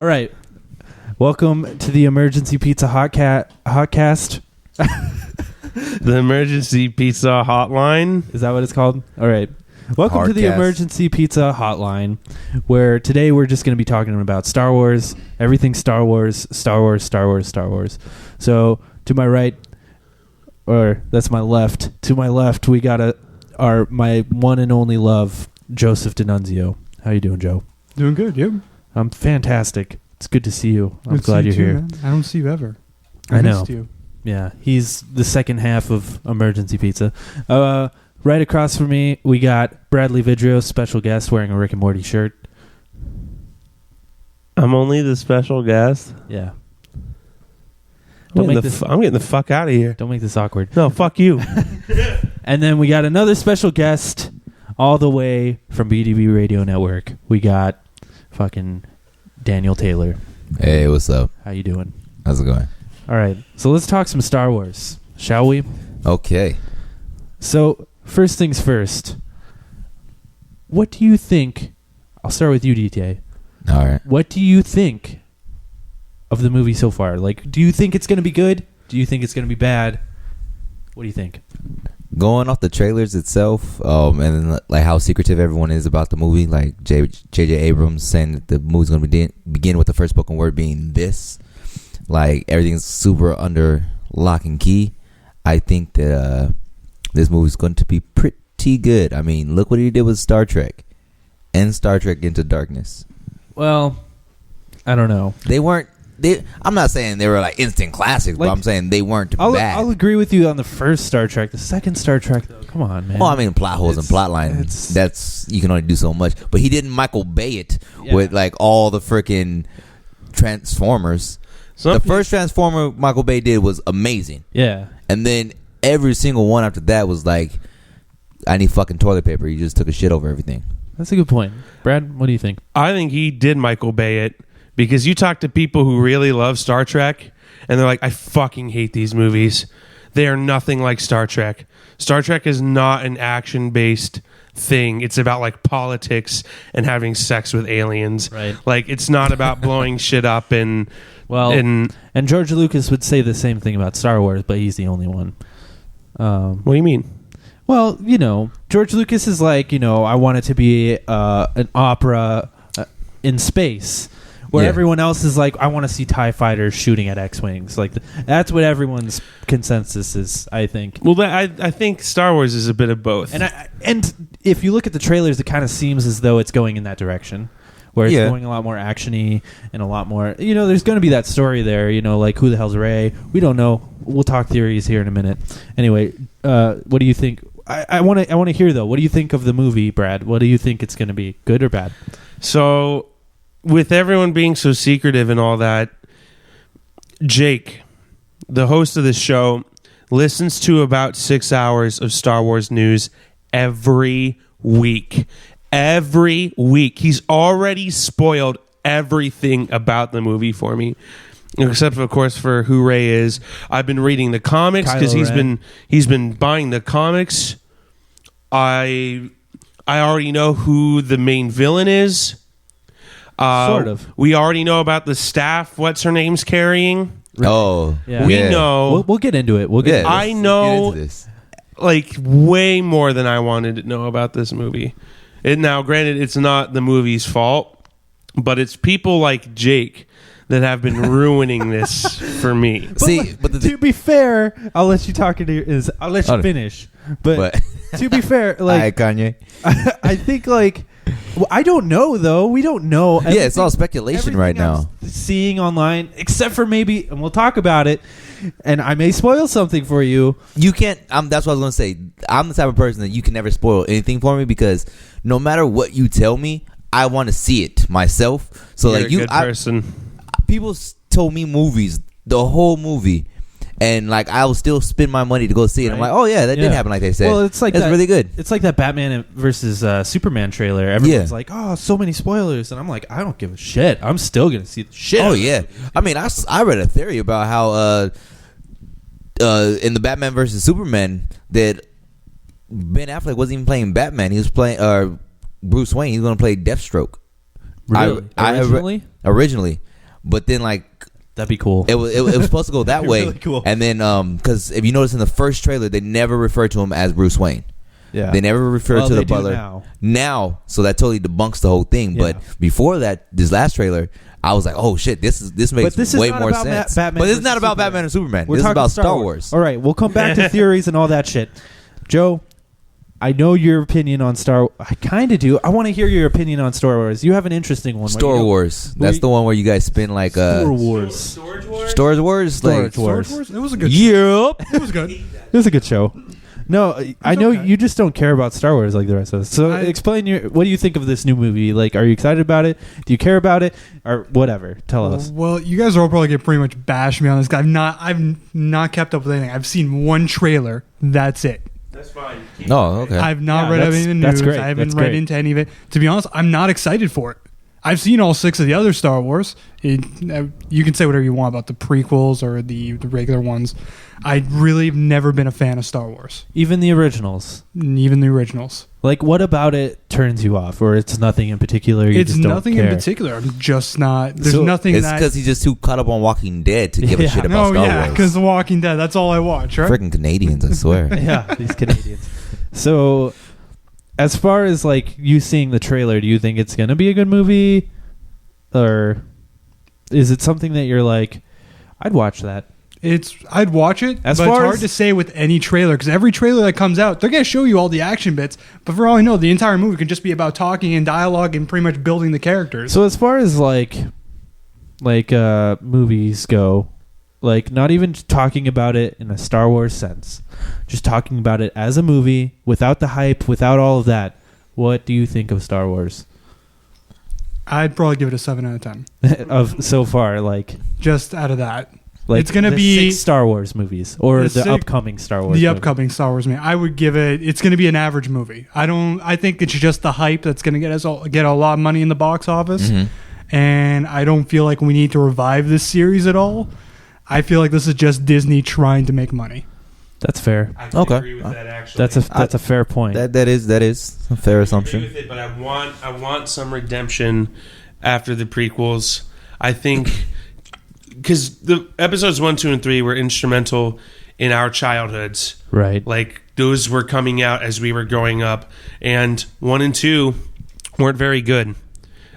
All right. Welcome to the Emergency Pizza Hotcast. The Emergency Pizza Hotline. Is that what it's called? All right. Welcome to the Hardcast. Emergency Pizza Hotline, where today we're just going to be talking about Star Wars, everything Star Wars, Star Wars, Star Wars, Star Wars. So to my right, or that's my left. To my left, we got my one and only love, Joseph D'Annunzio. How you doing, Joe? Doing good, yep. I'm fantastic. It's good to see you. I'm glad you're here. Man. I don't see you ever. I know. Missed you. Yeah, he's the second half of Emergency Pizza. Right across from me, we got Bradley Vidrio, special guest, wearing a Rick and Morty shirt. I'm only the special guest. Yeah. I'm getting the fuck out of here. Don't make this awkward. No, fuck you. And then we got another special guest all the way from BDB Radio Network. We got fucking Daniel Taylor. Hey, what's up? How you doing? How's it going? All right. So let's talk some Star Wars, shall we? Okay. So, first things first. What do you think? I'll start with you, DTA. All right. What do you think of the movie so far? Like, do you think it's going to be good? Do you think it's going to be bad? What do you think? Going off the trailers itself, and then like how secretive everyone is about the movie, like J.J. Abrams saying that the movie's going to begin with the first spoken word being this, like everything's super under lock and key. I think that this movie's going to be pretty good. I mean, look what he did with Star Trek and Star Trek Into Darkness. Well, I don't know. I'm not saying they were like instant classics, but I'm saying they weren't bad. I'll agree with you on the first Star Trek. The second Star Trek, though, come on, man. Well, I mean, plot holes and plot lines, that's, you can only do so much. But he didn't Michael Bay it with like all the freaking Transformers. The first Transformer Michael Bay did was amazing. Yeah. And then every single one after that was like, I need fucking toilet paper. You just took a shit over everything. That's a good point. Brad, what do you think? I think he did Michael Bay it, because you talk to people who really love Star Trek, and they're like, I fucking hate these movies. They are nothing like Star Trek. Star Trek is not an action-based thing. It's about like politics and having sex with aliens. Right. Like, it's not about blowing shit up and... Well, and George Lucas would say the same thing about Star Wars, but he's the only one. What do you mean? Well, George Lucas is like, I want it to be an opera in space, where everyone else is like, I want to see TIE fighters shooting at X-Wings. Like, that's what everyone's consensus is, I think. Well, I think Star Wars is a bit of both. And if you look at the trailers, it kind of seems as though it's going in that direction, where it's going a lot more action-y and a lot more... there's going to be that story there, like, who the hell's Rey? We don't know. We'll talk theories here in a minute. Anyway, what do you think? I want to hear, though. What do you think of the movie, Brad? What do you think it's going to be? Good or bad? So, with everyone being so secretive and all that, Jake, the host of this show, listens to about 6 hours of Star Wars news every week. Every week. He's already spoiled everything about the movie for me. Except, of course, for who Rey is. I've been reading the comics because he's been buying the comics. I already know who the main villain is. Sort of. We already know about the staff. What's her name's carrying? Oh, yeah. We know. We'll get into it. I know, like, way more than I wanted to know about this movie. Now, granted, it's not the movie's fault, but it's people like Jake that have been ruining this for me. But to be fair, I'll let you I'll let you finish. But to be fair, like, hi, Kanye. I think, like, I don't know, though. We don't know. Yeah, it's all speculation right now. I'm seeing online, except for maybe, and we'll talk about it, and I may spoil something for you. You can't. That's what I was going to say. I'm the type of person that you can never spoil anything for me, because no matter what you tell me, I want to see it myself. So You're like a good person. People told me movies, the whole movie, and like I will still spend my money to go see it. Right. I'm like, oh yeah, that did happen, like they said. Well, it's like that's really good. It's like that Batman versus Superman trailer. Everyone's like, oh, so many spoilers, and I'm like, I don't give a shit. I'm still gonna see the shit. Oh yeah, I mean, I read a theory about how in the Batman versus Superman that Ben Affleck wasn't even playing Batman. He was playing Bruce Wayne. He was going to play Deathstroke. Really? Originally, but then like that'd be cool. it was supposed to go that way, really cool. And then because if you notice in the first trailer, they never referred to him as Bruce Wayne. Yeah, they never referred to the butler. Now, so that totally debunks the whole thing. Yeah. But before that, this last trailer, I was like, oh shit, this makes way more sense. Batman but this is not about Superman. Batman and Superman. We're this is talking about Star Wars. All right, we'll come back to theories and all that shit. Joe, I know your opinion on I kind of do. I want to hear your opinion on Star Wars. You have an interesting one. Star Wars. That's the one where you guys spin like Star Wars. Storage Wars. Storage Wars. It was a good. Yep. It was good. It was a good show. No, I know you just don't care about Star Wars like the rest of us. So explain what do you think of this new movie? Like, are you excited about it? Do you care about it? Or whatever? Tell us. Well, you guys are all probably gonna pretty much bash me on this. I've not kept up with anything. I've seen one trailer. That's it. That's fine. Oh, okay. I've not read any of the news. That's great. I haven't read into any of it. To be honest, I'm not excited for it. I've seen all 6 of the other Star Wars. You can say whatever you want about the prequels or the regular ones. I really have never been a fan of Star Wars. Even the originals. Even the originals. Like, what about it turns you off? Or it's nothing in particular? It's nothing in particular. I'm just not. There's nothing. It's because he's just too caught up on Walking Dead to give a shit about Star Wars. Because The Walking Dead. That's all I watch, right? Freaking Canadians, I swear. Yeah, these Canadians. So, as far as like you seeing the trailer, do you think it's going to be a good movie? Or is it something that you're like, I'd watch that? I'd watch it, but it's hard to say with any trailer because every trailer that comes out, they're going to show you all the action bits. But for all I know, the entire movie could just be about talking and dialogue and pretty much building the characters. So as far as like movies go, like not even talking about it in a Star Wars sense, just talking about it as a movie without the hype, without all of that, what do you think of Star Wars? I'd probably give it a 7 out of 10. Of so far, like just out of that. Like it's going to be 6 Star Wars movies or the upcoming Star Wars. The upcoming Star Wars movie. I would give it. It's going to be an average movie. I think it's just the hype that's going to get a lot of money in the box office. Mm-hmm. And I don't feel like we need to revive this series at all. I feel like this is just Disney trying to make money. That's fair. I can agree with that. Actually, that's a fair point. That is a fair assumption. I agree with it, but I want some redemption after the prequels. I think. Because the episodes 1, 2, and 3 were instrumental in our childhoods. Right. Like, those were coming out as we were growing up. And 1 and 2 weren't very good.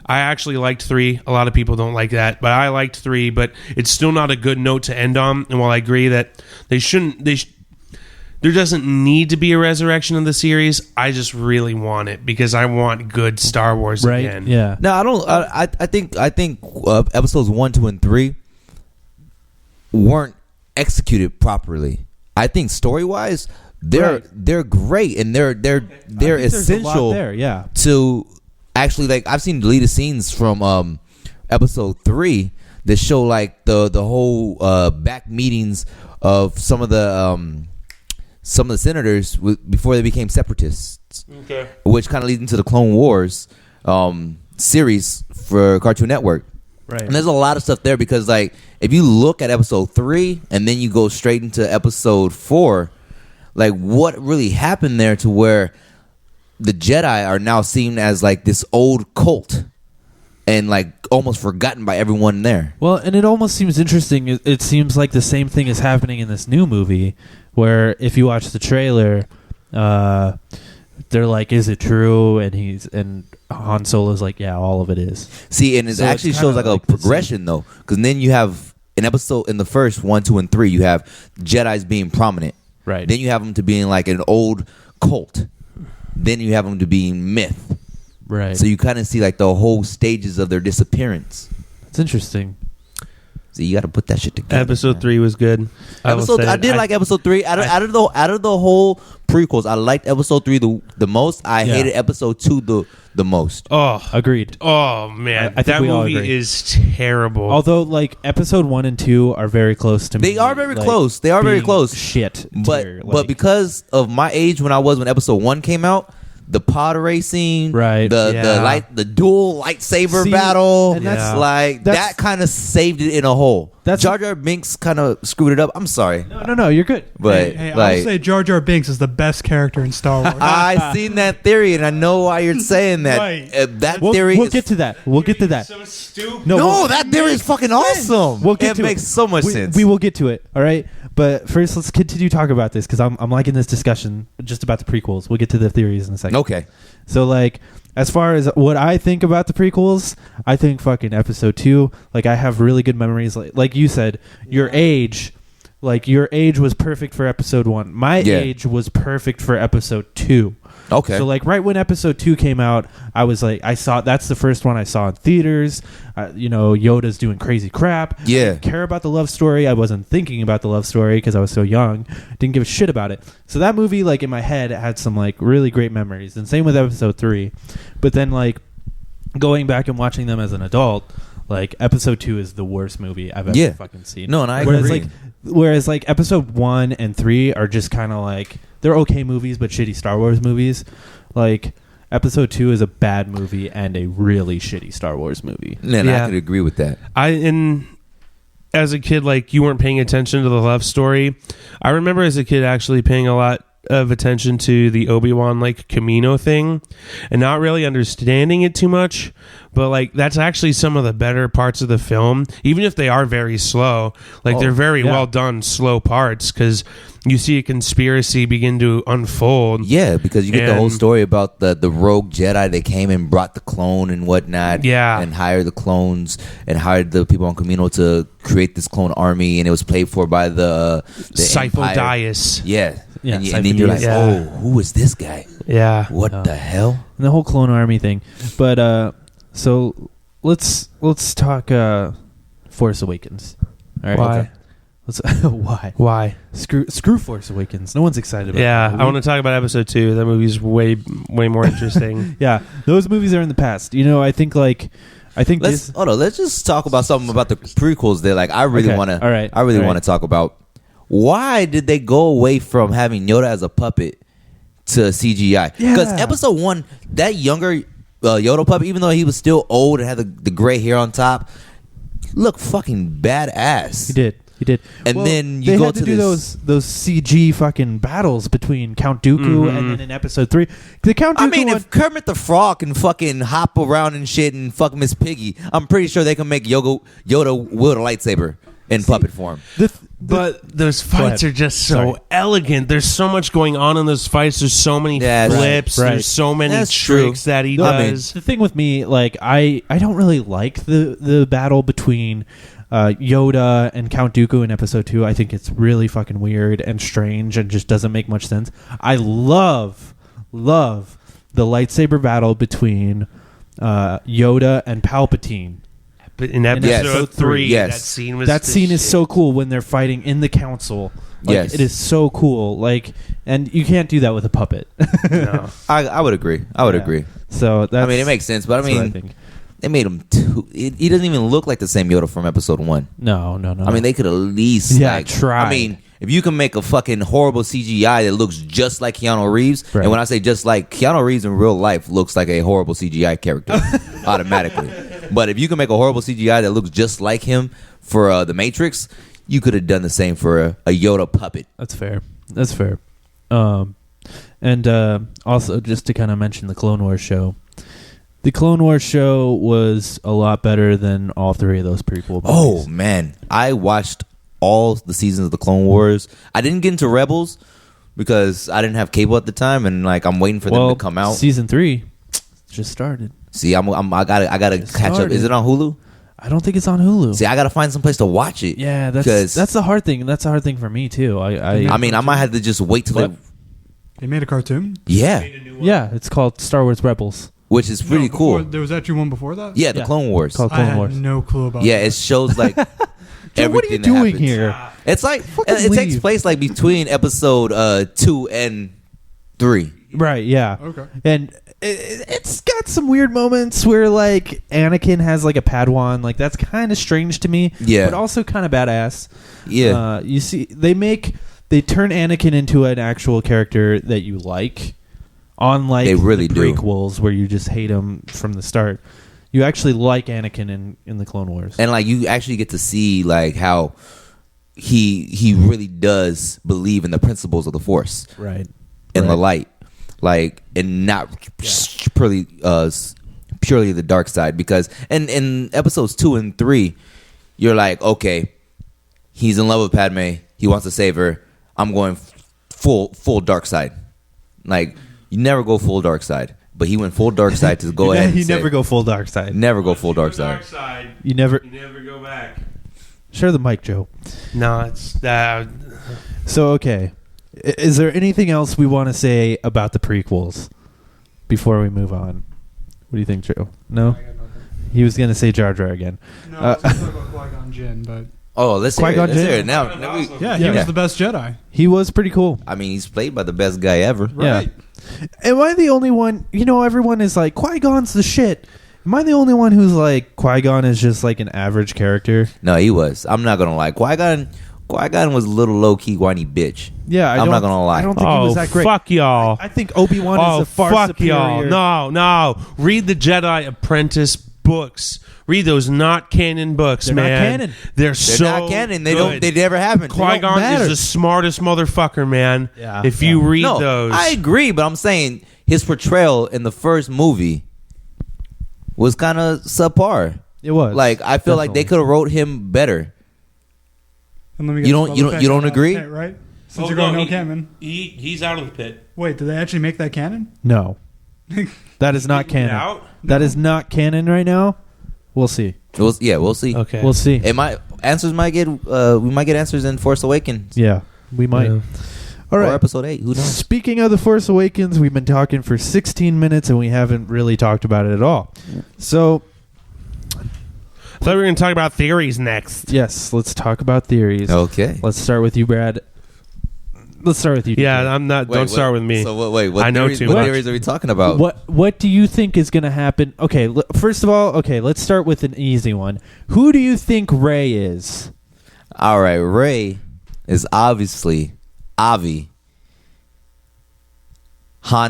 I actually liked 3. A lot of people don't like that. But I liked 3. But it's still not a good note to end on. And while I agree that there doesn't need to be a resurrection of the series, I just really want it. Because I want good Star Wars again. Yeah. No, I don't. I think episodes 1, 2, and 3 weren't executed properly. I think story wise, they're great and they're essential to actually, like, I've seen deleted scenes from episode 3 that show like the whole back meetings of some of the senators before they became separatists. Okay. Which kind of leads into the Clone Wars series for Cartoon Network. Right. And there's a lot of stuff there because, like, if you look at episode 3 and then you go straight into episode 4, like, what really happened there to where the Jedi are now seen as, like, this old cult and, like, almost forgotten by everyone there. Well, and it almost seems interesting. It seems like the same thing is happening in this new movie where if you watch the trailer, they're like, is it true? And Han Solo's like, yeah, all of it is. See, and it actually shows like a progression though, because then you have an episode in the first 1, 2, and 3, you have Jedis being prominent. Right. Then you have them to being like an old cult. Then you have them to being myth. Right. So you kind of see like the whole stages of their disappearance. It's interesting. So you got to put that shit together. Episode 3 was good. I did like episode 3. Out of the whole prequels, I liked episode 3 the most. I hated episode 2 the most. Oh, agreed. Oh man, I think that we all movie agree. is terrible. Although, like, episode 1 and 2 are very close to me. They are very close. They are very close. Shit. But because of my age when episode 1 came out, the pod racing, right? The dual lightsaber battle, and that's that kind of saved it in a hole. Jar Jar Binks kind of screwed it up. I'm sorry, No, you're good. but Hey, like, I'll say Jar Jar Binks is the best character in Star Wars. I seen that theory, and I know why you're saying that. Right. That We'll theory. get to that. We'll get to that. So stupid. No, that theory is fucking awesome. We'll get it to makes it. so much sense. We will get to it. All right. But first, let's continue talking about this because I'm liking this discussion just about the prequels. We'll get to the theories in a second. Okay. So, like, as far as what I think about the prequels, I think fucking episode 2, like, I have really good memories. Like you said, your age was perfect for episode 1. My age was perfect for episode 2. Okay. So, like, right when episode 2 came out, I was like, that's the first one I saw in theaters. Yoda's doing crazy crap. Yeah. I didn't care about the love story. I wasn't thinking about the love story because I was so young. Didn't give a shit about it. So that movie, like, in my head, had some, like, really great memories. And same with episode 3. But then, like, going back and watching them as an adult, like, episode 2 is the worst movie I've ever fucking seen. No, and I agree. agree. Whereas, like, episode 1 and 3 are just kind of like, they're okay movies, but shitty Star Wars movies. Like, episode 2 is a bad movie and a really shitty Star Wars movie. And I could agree with that. As a kid, like, you weren't paying attention to the love story. I remember as a kid actually paying a lot of attention to the Obi-Wan, like, Camino thing and not really understanding it too much, but, like, that's actually some of the better parts of the film, even if they are very slow. Like, they're very well done slow parts because you see a conspiracy begin to unfold. Yeah, because you get the whole story about the rogue Jedi that came and brought the clone and whatnot. Yeah. And hired the clones and hired the people on Camino to create this clone army, and it was paid for by the Empire. Sifo-Dyas. Yeah. Yeah, and then you're like, yeah. who is this guy? Yeah. What the hell? And the whole Clone Army thing. But, so let's talk Force Awakens. All right. Why? Okay. Why? Why? Screw Force Awakens. No one's excited about Yeah, that I want to talk about episode 2. That movie's way more interesting. Yeah, those movies are in the past. I think let's just talk about something about the prequels that, like, I really want to. All right. I really want to talk about. Why did they go away from having Yoda as a puppet to CGI? Because episode 1, that younger Yoda puppet, even though he was still old and had the gray hair on top, looked fucking badass. He did. And then they you go had to to do this. those CG fucking battles between Count Dooku and then in episode 3, the Count Dooku. I mean, one, if Kermit the Frog can fucking hop around and shit and fuck Miss Piggy, I'm pretty sure they can make Yoda wield a lightsaber in puppet form. But those fights are just so elegant. There's so much going on in those fights. There's so many flips. Right. There's so many That's tricks true. that he I mean, does. the thing with me, like, I don't really like the battle between Yoda and Count Dooku in episode 2. I think it's really fucking weird and strange and just doesn't make much sense. I love the lightsaber battle between Yoda and Palpatine. But in episode 3, yes. that scene was That the scene is shit. so cool when they're fighting in the council. Like, Yes. it is so cool. Like, and you can't do that with a puppet. No. I would agree. I would agree. So that's, I mean, it makes sense, but I that's what mean, think. they made him too. He doesn't even look like the same Yoda from episode 1. No. I mean, they could at least try. I mean, if you can make a fucking horrible CGI that looks just like Keanu Reeves, Right. and when I say just like, Keanu Reeves in real life looks like a horrible CGI character automatically. But if you can make a horrible CGI that looks just like him for The Matrix, you could have done the same for a Yoda puppet. That's fair. And also, just to kind of mention the Clone Wars show. The Clone Wars show was a lot better than all 3 of those prequel movies. Oh, man. I watched all the seasons of the Clone Wars. I didn't get into Rebels because I didn't have cable at the time, and like I'm waiting for them to come out. Season 3 just started. See, I gotta catch up. Is it on Hulu? I don't think it's on Hulu. See, I gotta find some place to watch it. Yeah, that's the hard thing. That's a hard thing for me too. I mean, I might have to just wait till They made a cartoon? yeah, it's called Star Wars Rebels. which is pretty cool. There was actually one before that? Yeah, the Clone Wars. Called I Clone had Wars. no clue about Yeah, that. it shows like everything. What are you that doing happens. here? It's like Fucking it takes leave. place like between episode 2 and 3. Right, yeah. Okay. And it's got some weird moments where, like, Anakin has, like, a Padawan. Like, that's kind of strange to me. Yeah. But also kind of badass. Yeah. You see, they turn Anakin into an actual character that you like. Unlike They really the do. prequels where you just hate him from the start. You actually like Anakin in the Clone Wars. And like you actually get to see like how he really does believe in the principles of the Force. Right. And the light. Like, and not purely the dark side, because in episodes 2 and 3 you're like, okay, he's in love with Padme, he wants to save her, I'm going full dark side. Like, you never go full dark side, but he went full dark side to go ahead and never go full dark side. Never go full dark side. You never go back. Share the mic, Joe. No, it's So, okay, is there anything else we want to say about the prequels before we move on? What do you think, Joe? No? I got nothing. He was going to say Jar Jar again. No, I was going to talk about Qui-Gon Jinn, but... Oh, let's hear it. Qui-Gon Let's hear Jinn? it. Now we, Yeah, he was the best Jedi. He was pretty cool. I mean, he's played by the best guy ever. Right. Yeah. Am I the only one? You know, everyone is like, Qui-Gon's the shit. Am I the only one who's like, Qui-Gon is just like an average character? No, he was. I'm not gonna lie. Qui-Gon was a little low key whiny bitch. Yeah, I'm not gonna lie. I don't think he was that great. Fuck y'all. I think Obi-Wan is a far superior. y'all. No. Read the Jedi Apprentice books. Read those not canon books, They're man. not canon. They're They're so not canon. They good. They never happened. Qui-Gon matter. is the smartest motherfucker, man. Yeah. If you read No, those. I agree, but I'm saying his portrayal in the first movie was kind of subpar. It was. Like, I feel like they could have wrote him better. And let me You don't agree? Pit, right? Since you're going no canon. He's out of the pit. Wait, did they actually make that canon? No. That is not Taking it canon. out? That is not canon right now. We'll see. We'll see. Okay. We'll see. We might get answers in Force Awakens Yeah, we might. Yeah. All right. or Episode 8. Who knows? Speaking of The Force Awakens, we've been talking for 16 minutes and we haven't really talked about it at all. So, I thought we were going to talk about theories next. yes, let's talk about theories. Okay. Let's start with you, Brad. Let's start with you. Yeah, DJ. I'm not. Wait, don't start with me. So what I know theories, too what much. theories are we talking about? What do you think is going to happen? Okay, first of all, let's start with an easy one. Who do you think Rey is? All right, Rey is obviously Han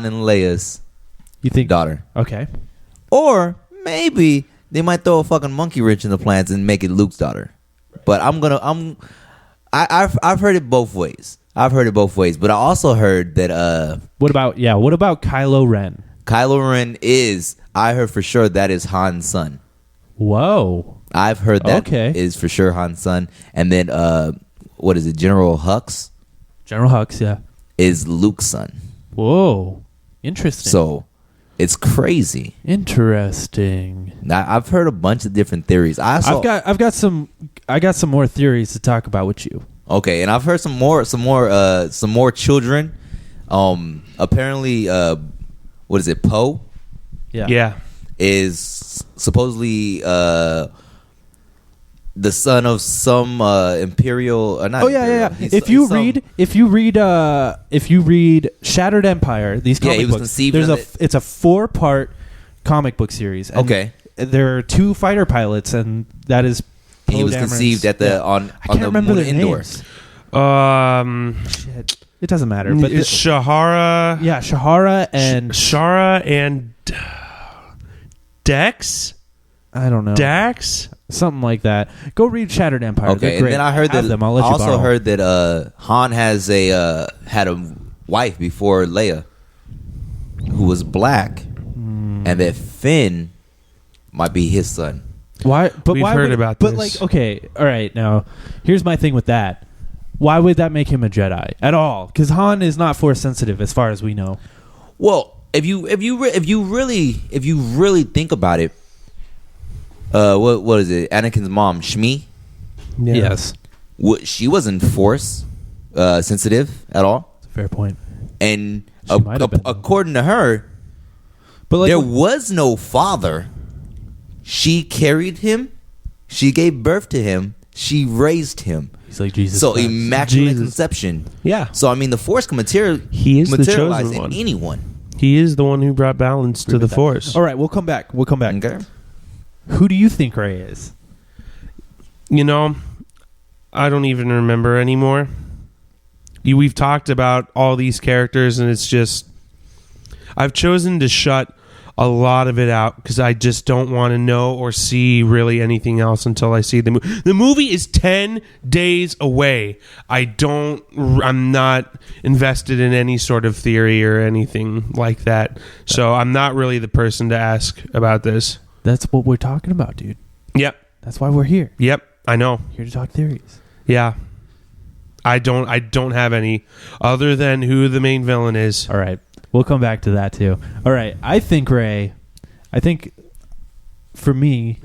and Leia's You think daughter. Okay. Or maybe they might throw a fucking monkey wrench in the plans and make it Luke's daughter. But I've heard it both ways. But I also heard that What about Kylo Ren? Kylo Ren I heard for sure that is Han's son. Whoa. I've heard that Okay. is for sure Han's son. And then what is it? General Hux General Hux, yeah. is Luke's son. Whoa. Interesting. So it's crazy. Interesting. Now, I've heard a bunch of different theories. I've got some more theories to talk about with you. Okay, and I've heard some more children. Apparently, what is it? Poe Yeah. is supposedly the son of some imperial. Not imperial. He's- If you read Shattered Empire, these comic he was books, conceived there's in it's a 4-part comic book series. And Okay. there are 2 fighter pilots, and that is. he Poe was Dameron's- conceived at the Yeah. on I can't the remember moon their Endor. names. Shit. It doesn't matter. But It's Shahara. yeah, Shahara and Shara and Dex. I don't know. Dax. Something like that. Go read Shattered Empire. Okay, They're and great. then I heard have that. them. I'll let I you also borrow. heard that Han has had a wife before Leia, who was black, and that Finn might be his son. Why? But We've why heard would, about but this. like, okay, all right. Now, here's my thing with that. Why would that make him a Jedi at all? Because Han is not Force sensitive, as far as we know. Well, if you really think about it, what is it? Anakin's mom, Shmi. Yeah. Yes, She wasn't Force sensitive at all, that's a fair point. and She might have been, though. according to her, But like, there was no father. She carried him. She gave birth to him. She raised him. he's like Jesus. So Christ. immaculate Jesus. conception. Yeah. So I mean, the Force can He is the materialize chosen in one. anyone. He is the one who brought balance to the that. Force. All right, we'll come back. Okay. Who do you think Rey is? You know, I don't even remember anymore. We've talked about all these characters, and it's just I've chosen to shut a lot of it out because I just don't want to know or see really anything else until I see the movie. The movie is 10 days away. I'm not invested in any sort of theory or anything like that. So I'm not really the person to ask about this. That's what we're talking about, dude. Yep. That's why we're here. Yep. I know. Here to talk theories. Yeah. I don't have any other than who the main villain is. All right. We'll come back to that too. All right. I think for me,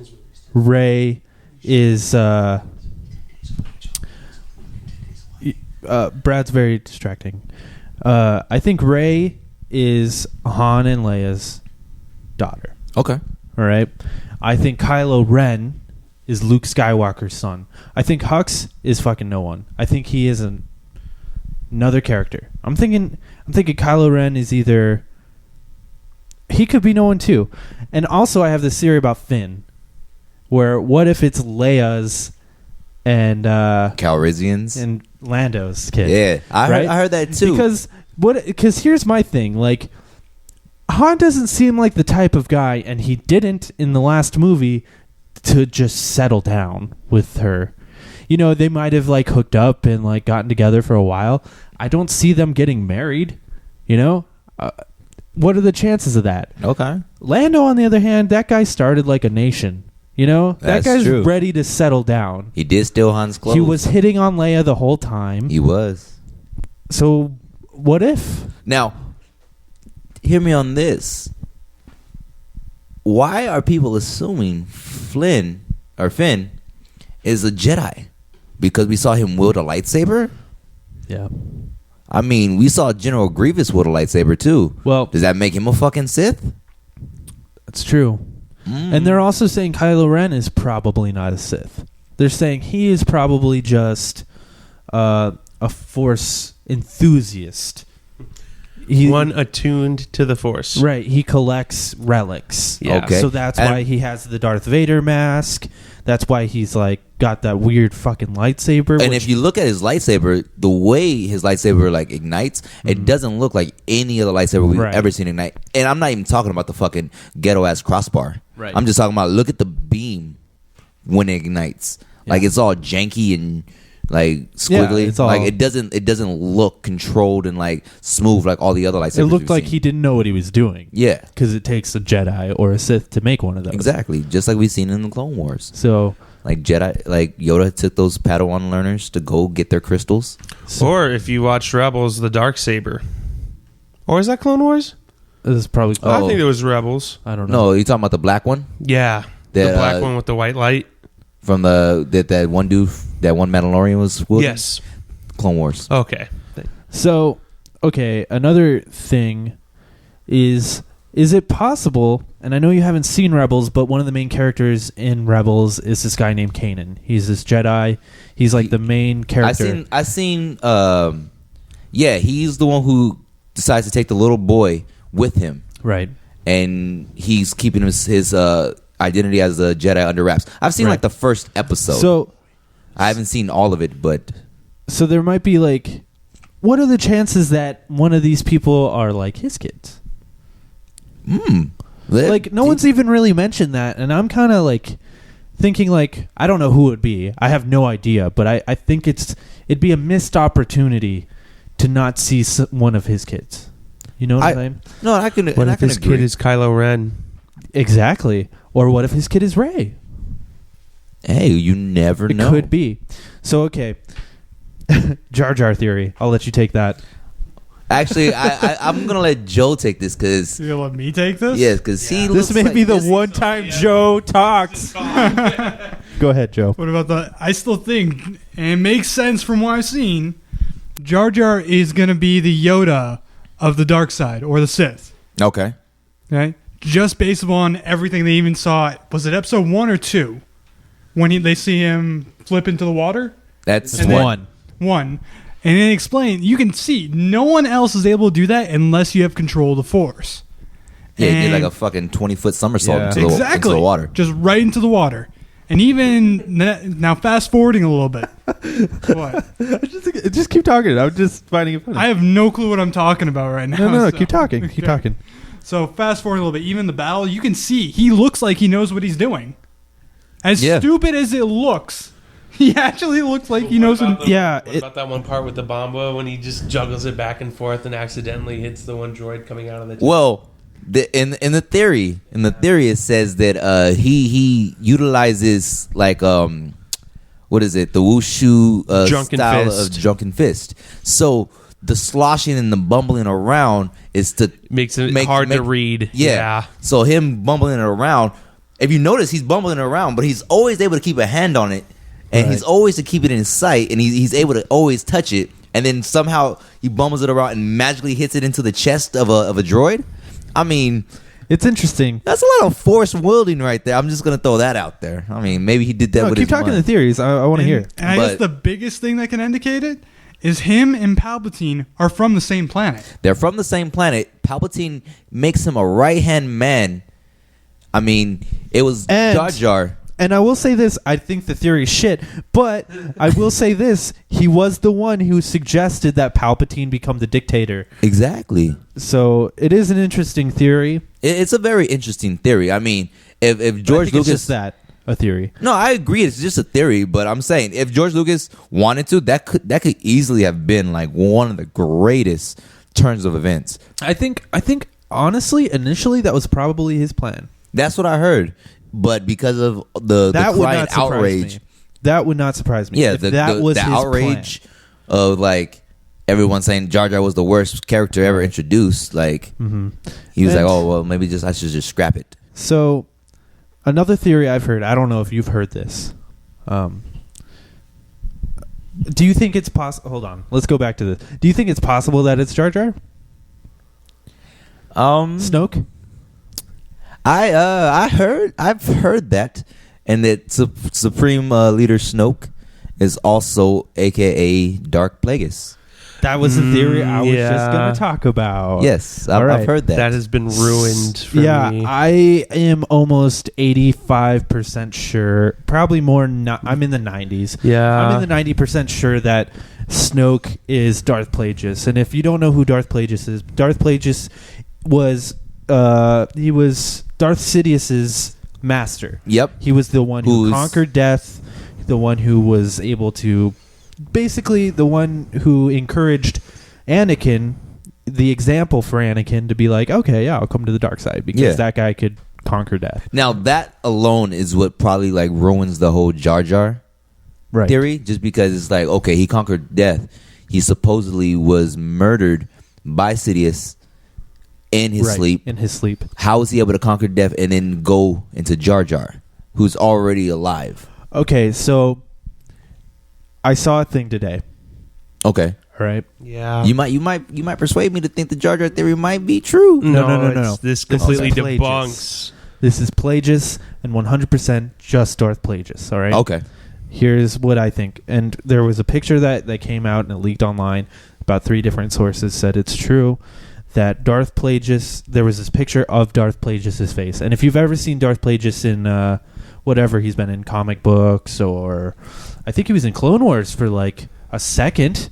Rey is Brad's very distracting. I think Rey is Han and Leia's daughter. Okay. All right. I think Kylo Ren is Luke Skywalker's son. I think Hux is fucking no one. I think he is another character. I'm thinking Kylo Ren is either... He could be no one too. And also I have this theory about Finn, where what if it's Leia's and Calrissian's and Lando's kid? Yeah, I heard that too. Because here's my thing, like, Han doesn't seem like the type of guy, and he didn't in the last movie, to just settle down with her. You know, they might have like hooked up and like gotten together for a while. I don't see them getting married. You know, what are the chances of that? Okay. Lando, on the other hand, that guy started like a nation. You know, that That's guy's true. ready to settle down. He did steal Han's clothes. He was hitting on Leia the whole time. He was. So what if? Now, hear me on this. Why are people assuming Finn is a Jedi? Because we saw him wield a lightsaber? Yeah. I mean, we saw General Grievous wield a lightsaber too. Well, does that make him a fucking Sith? That's true. And they're also saying Kylo Ren is probably not a Sith. They're saying he is probably just a Force enthusiast. One attuned to the Force. Right. He collects relics. Yeah. Okay. So that's why he has the Darth Vader mask. That's why he's like got that weird fucking lightsaber. And if you look at his lightsaber, the way his lightsaber like ignites, it doesn't look like any other lightsaber we've ever seen ignite. And I'm not even talking about the fucking ghetto ass crossbar. Right. I'm just talking about look at the beam when it ignites. Yeah. Like it's all janky and like squiggly. Yeah, it's all, like it doesn't look controlled and like smooth like all the other lightsabers. it looked like seen. he didn't know what he was doing. Yeah. Because it takes a Jedi or a Sith to make one of those. Exactly. Just like we've seen in the Clone Wars. So Like Jedi, like Yoda took those Padawan learners to go get their crystals. Or if you watch Rebels, the Darksaber. Or is that Clone Wars? this is probably... I think it was Rebels. I don't know. No, you talking about the black one? Yeah. The, The black one with the white light. From that one dude, that one Mandalorian was wielding? Yes. Clone Wars. Okay. So, okay, another thing is it possible, and I know you haven't seen Rebels, but one of the main characters in Rebels is this guy named Kanan. He's this Jedi. He's like the main character. I seen yeah, he's the one who decides to take the little boy with him. Right. And he's keeping his identity as a Jedi under wraps. I've seen like the first episode. So I haven't seen all of it, but so there might be like, what are the chances that one of these people are like his kids? Like no one's even really mentioned that, and I'm kind of like thinking like I don't know who it would be. I have no idea, but I think it'd be a missed opportunity to not see one of his kids. You know what I'm saying? No, I can. What if his kid is Kylo Ren? Exactly. Or what if his kid is Rey? Hey, you never know. It could be. So okay, Jar Jar theory. I'll let you take that. Actually, I'm gonna let Joe take this because You let me take this? yes, because he This looks may like be the this- one time Joe talks. Go ahead, Joe. What about the... I still think, and it makes sense from what I've seen, Jar Jar is going to be the Yoda of the dark side, or the Sith. Okay. Okay? Just based upon everything they even saw. Was it episode 1 or 2? When they see him flip into the water? That's And then- One. 1. And then explain, you can see, no one else is able to do that unless you have control of the Force. Yeah, he did And- like a fucking 20-foot somersault Yeah. into the water. Just right into the water. And even now, fast forwarding a little bit. What? Just keep talking. I'm just finding it funny. I have no clue what I'm talking about right now. No, so- keep talking. Keep Okay. talking. So fast forward a little bit. Even the battle, you can see he looks like he knows what he's doing. As stupid as it looks, he actually looks like he knows what. What about that one part with the bomba when he just juggles it back and forth and accidentally hits the one droid coming out of the. Well, in the theory, it says that he utilizes like what is it? The wushu style of drunken fist. So the sloshing and the bumbling around is to makes it hard to read. Yeah. So him bumbling around. If you notice, he's bumbling around, but he's always able to keep a hand on it, and he's always to keep it in sight, and he's able to always touch it, and then somehow he bumbles it around and magically hits it into the chest of a droid. I mean, it's interesting. That's a lot of force wielding right there. I'm just gonna throw that out there. I mean, maybe he did that. With keep talking mind. the theories. I want to hear. And I guess the biggest thing that can indicate it is him and Palpatine are from the same planet. They're from the same planet. Palpatine makes him a right-hand man. I mean, it was Jar Jar. And I will say this, I think the theory is shit, but I will say this, he was the one who suggested that Palpatine become the dictator. Exactly. So it is an interesting theory. It's a very interesting theory. I mean, if George Lucas... It's just that, a theory. No, I agree, it's just a theory, but I'm saying, if George Lucas wanted to, that could easily have been like one of the greatest turns of events. I think honestly, initially, that was probably his plan. That's what I heard. But because of the crying outrage, that would not surprise me. Yeah, if that was the his outrage plan. Of like everyone saying Jar Jar was the worst character ever introduced. Like he was like, oh well, maybe I should just scrap it. So another theory I've heard. I don't know if you've heard this. Do you think it's possible? Hold on, let's go back to this. Do you think it's possible that it's Jar Jar? Snoke. I've heard that, and that Supreme Leader Snoke is also AKA Darth Plagueis. That was the theory I was just going to talk about. Yes, I've heard that. That has been ruined for me. Yeah, I am almost 85% sure, probably more, I'm in the 90s. Yeah. I'm in the 90% sure that Snoke is Darth Plagueis. And if you don't know who Darth Plagueis is, Darth Plagueis was... he was Darth Sidious's master. Yep. He was the one who conquered death, the one who was able to... Basically, the one who encouraged Anakin, the example for Anakin, to be like, okay, yeah, I'll come to the dark side because that guy could conquer death. Now, that alone is what probably like ruins the whole Jar Jar theory, just because it's like, okay, he conquered death. He supposedly was murdered by Sidious in his sleep. In his sleep. How was he able to conquer death and then go into Jar Jar, who's already alive? Okay, so... I saw a thing today. Okay. All right. Yeah. You might persuade me to think the Jar Jar theory might be true. No. This completely debunks. This is Plagueis and 100% just Darth Plagueis. All right. Okay. Here's what I think. And there was a picture that came out and it leaked online. About 3 different sources said it's true that Darth Plagueis. There was this picture of Darth Plagueis' face, and if you've ever seen Darth Plagueis in whatever he's been in comic books, or I think he was in Clone Wars for like a second.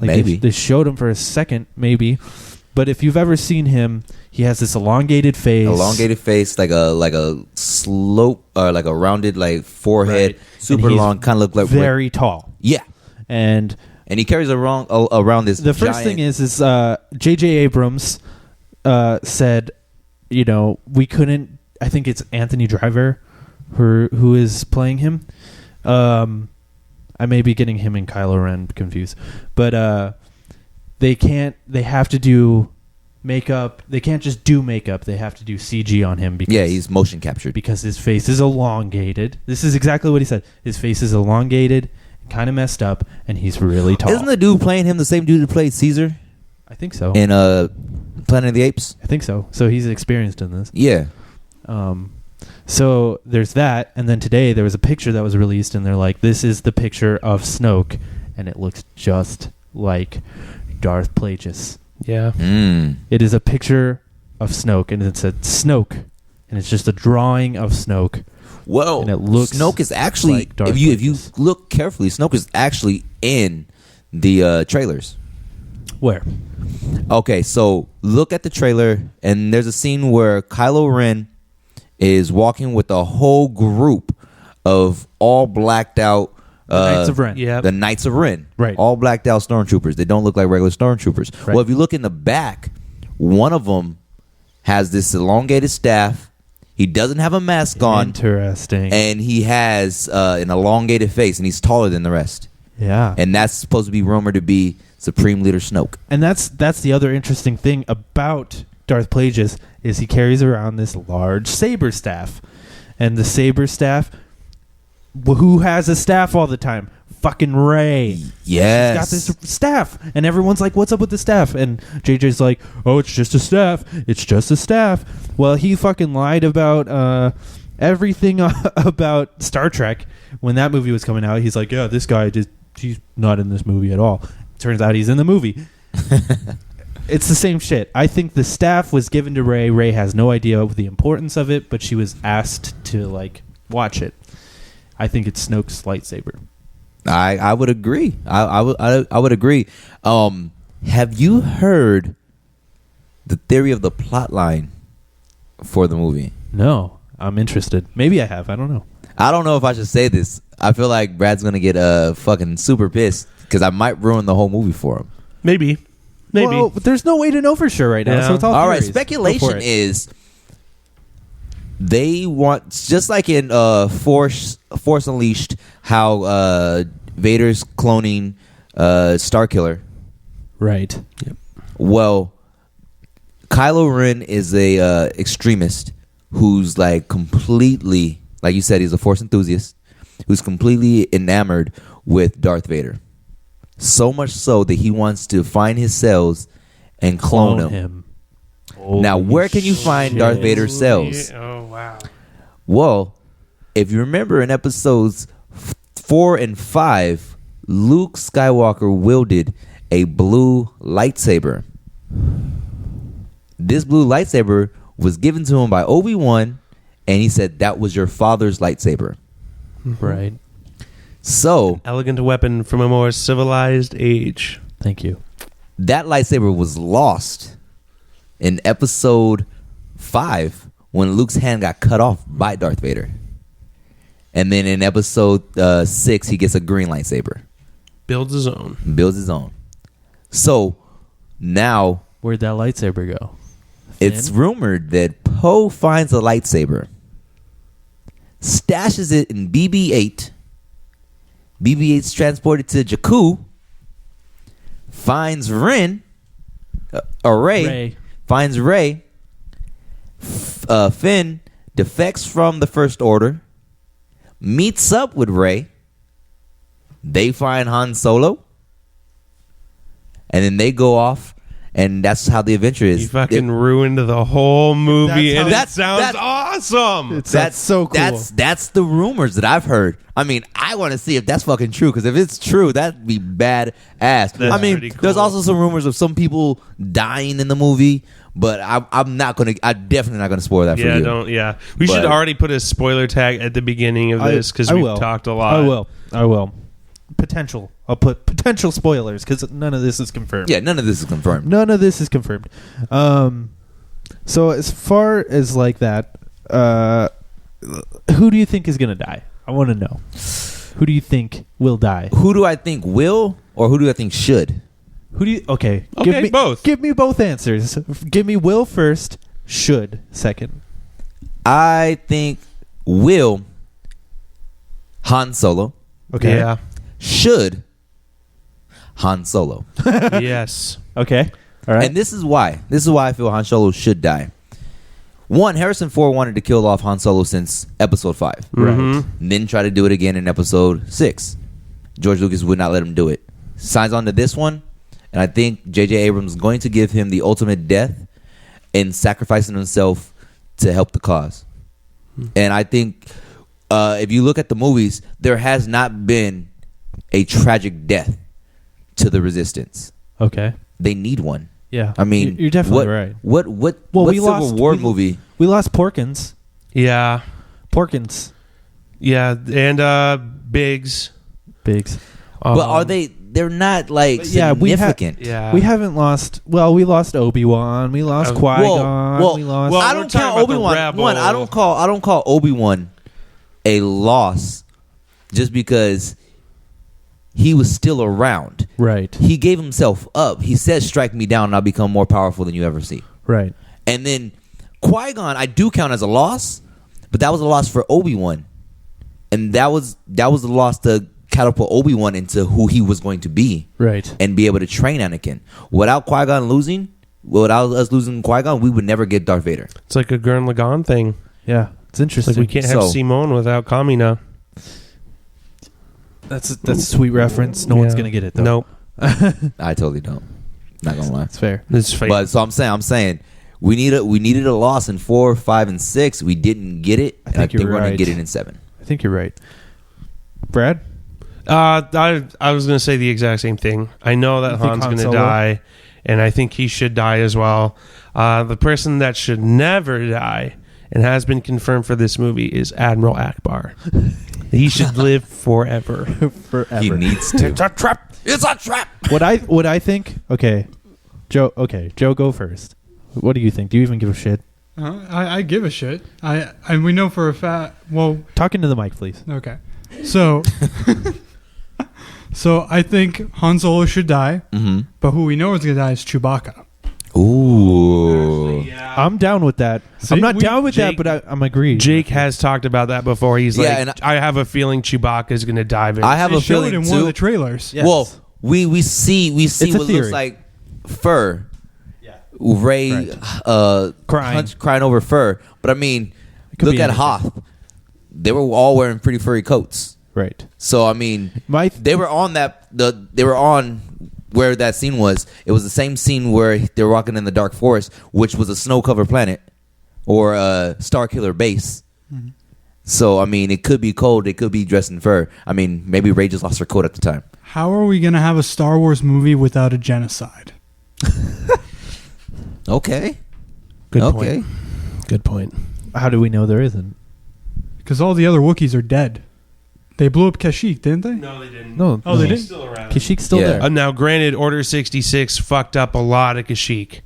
Like maybe they showed him for a second, maybe. But if you've ever seen him, he has this elongated face, like a slope or like a rounded like forehead, super long, kind of look like very tall. Yeah, and he carries around this. The first thing is J.J. Abrams said, you know, we couldn't. I think it's Anthony Driver who is playing him. I may be getting him and Kylo Ren confused, but they have to do makeup. They can't just do makeup. They have to do CG on him because he's motion captured because his face is elongated. This is exactly what he said. His face is elongated, kind of messed up, and he's really tall. Isn't the dude playing him the same dude who played Caesar? I think so. In Planet of the Apes? I think so. So he's experienced in this. Yeah. So there's that, and then today there was a picture that was released, and they're like, this is the picture of Snoke, and it looks just like Darth Plagueis. Yeah. It is a picture of Snoke, and it said Snoke, and it's just a drawing of Snoke. Whoa. And it looks Snoke is actually, like Darth if you look carefully, Snoke is actually in the trailers. Where? Okay, so look at the trailer, and there's a scene where Kylo Ren is walking with a whole group of all blacked out Knights of Ren. Yeah. the Knights of Ren. Right. All blacked out stormtroopers. They don't look like regular stormtroopers. Right. Well, if you look in the back, one of them has this elongated staff. He doesn't have a mask on, Interesting. and he has an elongated face, and he's taller than the rest. Yeah. And that's supposed to be rumored to be Supreme Leader Snoke. And that's the other interesting thing about Darth Plagueis is he carries around this large saber staff, and the saber staff. Who has a staff all the time? Fucking Rey. Yes. She's got this staff, and everyone's like, "What's up with the staff?" And JJ's like, "Oh, it's just a staff. It's just a staff." Well, he fucking lied about everything about Star Trek when that movie was coming out. He's like, "Yeah, this guy he's not in this movie at all." Turns out he's in the movie. It's the same shit. I think the staff was given to Rey. Rey has no idea of the importance of it, but she was asked to like watch it. I think it's Snoke's lightsaber. I would agree. I would agree. Have you heard the theory of the plot line for the movie? No, I'm interested. Maybe I have. I don't know. I don't know if I should say this. I feel like Brad's gonna get fucking super pissed because I might ruin the whole movie for him. Maybe. Well, there's no way to know for sure right now. Yeah. So it's all All right. theories. Speculation Go for it. is they want, just like in Force Unleashed, how Vader's cloning Starkiller. Right. Yep. Well, Kylo Ren is a extremist who's like completely, like you said, he's a Force enthusiast who's completely enamored with Darth Vader. So much so that he wants to find his cells and clone him. Now, where can you find Darth Vader's cells? Oh, wow. Well, if you remember in episodes 4 and 5, Luke Skywalker wielded a blue lightsaber. This blue lightsaber was given to him by Obi-Wan, and he said that was your father's lightsaber. Right. So Elegant weapon from a more civilized age. Thank you. that lightsaber was lost in episode 5 when Luke's hand got cut off by Darth Vader. And then in episode 6, he gets a green lightsaber. Builds his own. Builds his own. So now Where'd that lightsaber go? it's Finn? rumored that Poe finds a lightsaber, stashes it in BB-8. BB-8's transported to Jakku, finds Ren, Rey, finds Rey. Finn defects from the First Order, meets up with Rey. They find Han Solo, and then they go off, and that's how the adventure is. You fucking ruined the whole movie, and That's- that sounds that- awesome. That's so cool. That's the rumors that I've heard. I mean, I want to see if that's fucking true, because if it's true, that'd be bad ass. That's I mean, pretty cool. there's also some rumors of some people dying in the movie, but I'm definitely not gonna spoil that for you. We should But- already put a spoiler tag at the beginning of this because I we've will. talked a lot. I will. Potential. I'll put potential spoilers because none of this is confirmed. Yeah, none of this is confirmed. None of this is confirmed. So as far as like that, who do you think is gonna die? I want to know. Who do you think will die? Who do I think will, or who do I think should? Who do you? Okay. Okay, give me both. Give me both answers. Give me will first. Should second. I think will Han Solo. Okay. Yeah. Should Han Solo. Yes. Okay. All right. And this is why. This is why I feel Han Solo should die. One, Harrison Ford wanted to kill off Han Solo since episode 5. Right. Mhm. And then try to do it again in episode 6. George Lucas would not let him do it. Signs on to this one, and I think J.J. Abrams is going to give him the ultimate death in sacrificing himself to help the cause. And I think if you look at the movies, there has not been a tragic death to the Resistance. Okay. They need one. Yeah. I mean, you're definitely what, right. What Well, what we Civil lost War movie? We lost Porkins. Yeah. Porkins. Yeah. And Biggs. Bigs. But are they? they're not like significant. We haven't lost. Well, we lost Obi-Wan. We lost Qui-Gon. We lost. I don't count Obi-Wan. I don't call Obi-Wan a loss just because he was still around. Right. He gave himself up. He said, "Strike me down, and I'll become more powerful than you ever see." Right. And then Qui-Gon, I do count as a loss, but that was a loss for Obi-Wan, and that was the loss to catapult Obi-Wan into who he was going to be, right, and be able to train Anakin. Without Qui-Gon losing, without us losing Qui-Gon, we would never get Darth Vader. It's like a Gurren Lagann thing. Yeah, it's interesting. It's like we can't have Simone without Kamina. That's a sweet reference. No one's gonna get it though. Nope. I totally don't. Not gonna lie. It's fair. It's fair. But so I'm saying we needed a loss in 4, 5, and 6. We didn't get it. I think we're gonna get it in 7. I think you're right. Brad? I was going to say the exact same thing. I know that Han's going to die, and I think he should die as well. The person that should never die and has been confirmed for this movie is Admiral Akbar. He should live forever. Forever. He needs to. It's a trap. It's a trap. What I think. Okay, Joe. Joe, go first. What do you think? Do you even give a shit? I give a shit. And we know for a fact. Well, talk into the mic, please. Okay. So, so I think Han Solo should die, but who we know is going to die is Chewbacca. Ooh. I'm down with that. See, I'm not down with that, but I'm agreed. Jake has talked about that before. He's like, I have a feeling Chewbacca is going to dive in. I have a feeling in too. One of the trailers. Yes. Well, we see what looks like fur. Yeah. Rey crying over fur. But I mean, look at Hoth. They were all wearing pretty furry coats. Right. So I mean, they were on they were on where that scene was. It was the same scene where they were walking in the dark forest, which was a snow-covered planet or a Starkiller base. Mm-hmm. So I mean, it could be cold. It could be dressed in fur. I mean, maybe Rey just lost her coat at the time. How are we going to have a Star Wars movie without a genocide? Okay. Good point. Good point. How do we know there isn't? Because all the other Wookiees are dead. They blew up Kashyyyk, didn't they? No, they didn't. No. Oh, they didn't? Still around. Kashyyy's still there. Now, granted, Order 66 fucked up a lot of Kashyyyk.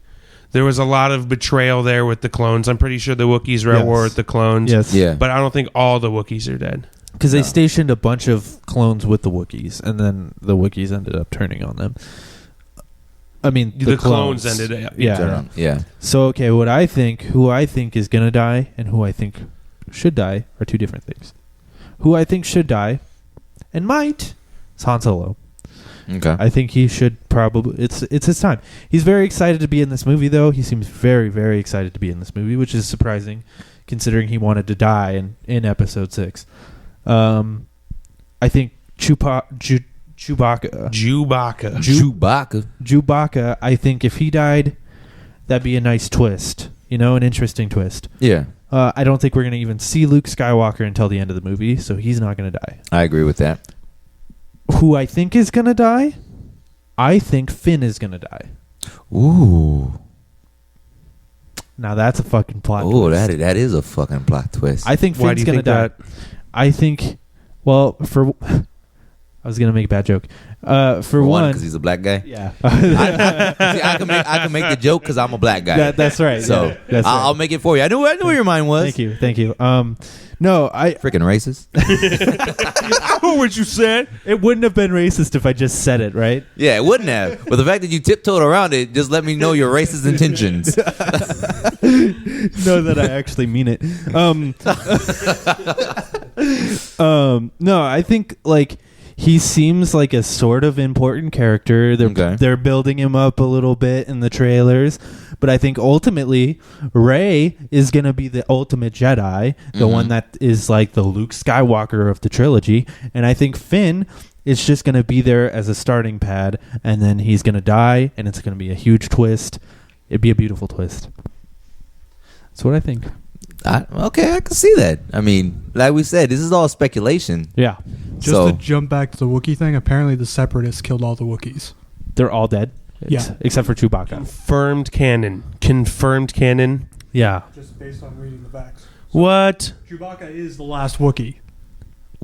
There was a lot of betrayal there with the clones. I'm pretty sure the Wookiees were at war with the clones. Yes. Yeah. But I don't think all the Wookiees are dead. Because they stationed a bunch of clones with the Wookiees, and then the Wookiees ended up turning on them. I mean, the clones ended up. Yeah. So, okay, who I think is going to die and who I think should die are two different things. Who I think should die and might is Han Solo. Okay. I think he should probably... It's his time. He's very excited to be in this movie, though. He seems very, very excited to be in this movie, which is surprising, considering he wanted to die in Episode 6. I think Chewbacca, I think if he died, that'd be a nice twist. An interesting twist. Yeah. I don't think we're going to even see Luke Skywalker until the end of the movie, so he's not going to die. I agree with that. Who I think is going to die? I think Finn is going to die. Ooh. Now that's a fucking plot twist. Ooh, that is a fucking plot twist. I think Finn's going to die. I think, well, I was going to make a bad joke. For one, because he's a black guy. Yeah. I can make the joke because I'm a black guy. That's right. So yeah, that's I'll right. make it for you. I knew where your mind was. Thank you. No, I freaking racist. What you said? It wouldn't have been racist if I just said it, right? Yeah, it wouldn't have. But the fact that you tiptoed around it just let me know your racist intentions. Know that I actually mean it. No, I think he seems like a sort of important character. They're building him up a little bit in the trailers, but I think ultimately Rey is going to be the ultimate Jedi, the one that is like the Luke Skywalker of the trilogy, and I think Finn is just going to be there as a starting pad, and then he's going to die, and it's going to be a huge twist. It'd be a beautiful twist. That's what I think. Okay, I can see that. I mean, like we said, this is all speculation. Yeah. Just to jump back to the Wookiee thing, apparently the Separatists killed all the Wookiees. They're all dead? Yeah. Except for Chewbacca. Confirmed canon. Yeah. Just based on reading the facts. What? Chewbacca is the last Wookiee.